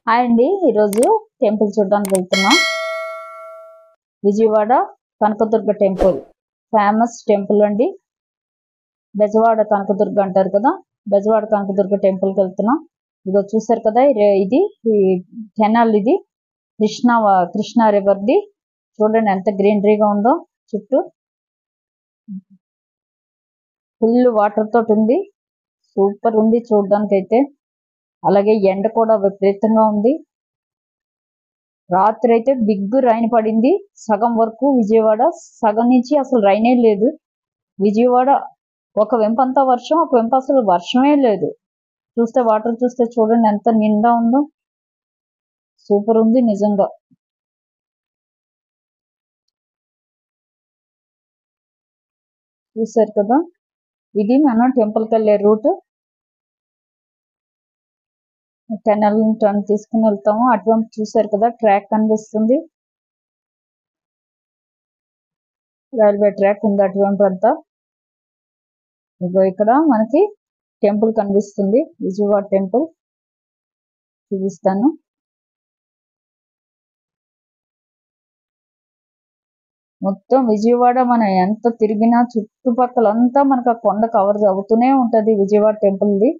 Hi అండి, ఈరోజు temple చూడడానికి వెళ్తున్నాం. Vijayawada Kanakadurga temple famous temple అండి. బెజవాడ కనకదుర్గ అంటారు కదా, బెజవాడ కనకదుర్గ టెంపుల్కి వెళ్తున్నాం. ఇదిగో చూసారు కదా, ఇది కెనాల్, ఇది కృష్ణా రివర్ది. చూడండి ఎంత గ్రీనరీగా ఉందో, చుట్టూ ఫుల్ వాటర్ తోటి ఉంది. సూపర్ ఉంది చూడడానికి అయితే. అలాగే ఎండ కూడా విపరీతంగా ఉంది. రాత్రి అయితే బిగ్ రైన్ పడింది సగం వరకు విజయవాడ, సగం నుంచి అసలు రైనే లేదు. విజయవాడ ఒక వెంపంతా వర్షం, ఒక వెంప అసలు వర్షమే లేదు. చూస్తే వాటర్ చూస్తే చూడండి ఎంత నిండా ఉందో. సూపర్ ఉంది నిజంగా. చూసారు కదా, ఇది మనం టెంపుల్కి వెళ్ళే రూట్. కెనాల్ టర్న్ తీసుకుని వెళ్తాము. అటువంటి చూసారు కదా, ట్రాక్ కనిపిస్తుంది, రైల్వే ట్రాక్ ఉంది అటువంటి అంతా. ఇగో ఇక్కడ మనకి టెంపుల్ కనిపిస్తుంది, విజయవాడ టెంపుల్ చూపిస్తాను. మొత్తం విజయవాడ మనం ఎంత తిరిగినా చుట్టుపక్కలంతా మనకు ఆ కొండ కవర్ అవుతూనే ఉంటది విజయవాడ టెంపుల్ది.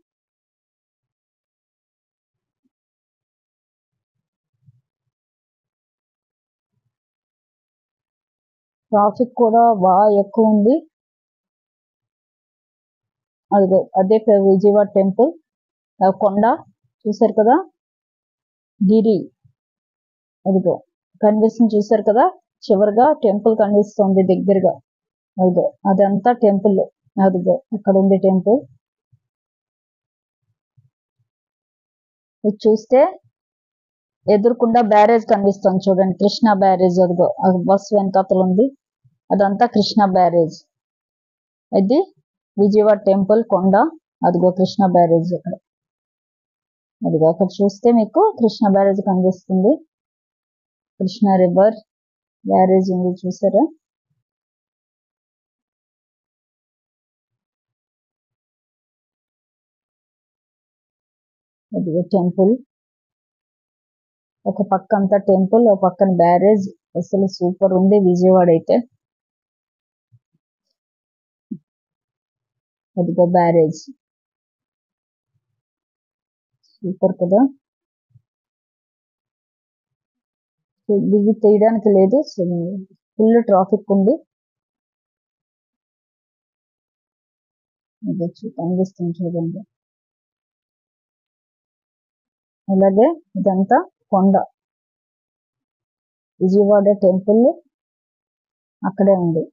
ట్రాఫిక్ కూడా బాగా ఎక్కువ ఉంది. అదే విజయవాడ టెంపుల్. కొండ చూసారు కదా, గిరి అదిగో కనిపిస్తుంది చూసారు కదా, చివరిగా టెంపుల్ కనిపిస్తుంది దగ్గరగా. అదిగో అదంతా టెంపుల్. అదిగో అక్కడ ఉంది టెంపుల్. ఇది చూస్తే ఎదురుకుండా బ్యారేజ్ కనిపిస్తుంది చూడండి, కృష్ణా బ్యారేజ్. అదిగో బస్సు వెనకాతలు ఉంది, అదంతా కృష్ణా బ్యారేజ్. ఇది విజయవాడ టెంపుల్ కొండ. అదిగో కృష్ణా బ్యారేజ్ అక్కడ. అదిగో అక్కడ చూస్తే మీకు కృష్ణా బ్యారేజ్ కనిపిస్తుంది. కృష్ణా రివర్ బ్యారేజ్ ఉంది చూసారా. అదిగో టెంపుల్, ఒక పక్క అంతా టెంపుల్, ఒక పక్కన బ్యారేజ్. అసలు సూపర్ ఉంది విజయవాడ అయితే. అదిగో బ్యారేజ్, సూపర్ కదా. దిగి తీయడానికి లేదు, ఫుల్ ట్రాఫిక్ ఉంది. కనిపిస్తుంది చూడండి. అలాగే ఇదంతా కొండ. విజయవాడ టెంపుల్ అక్కడే ఉంది.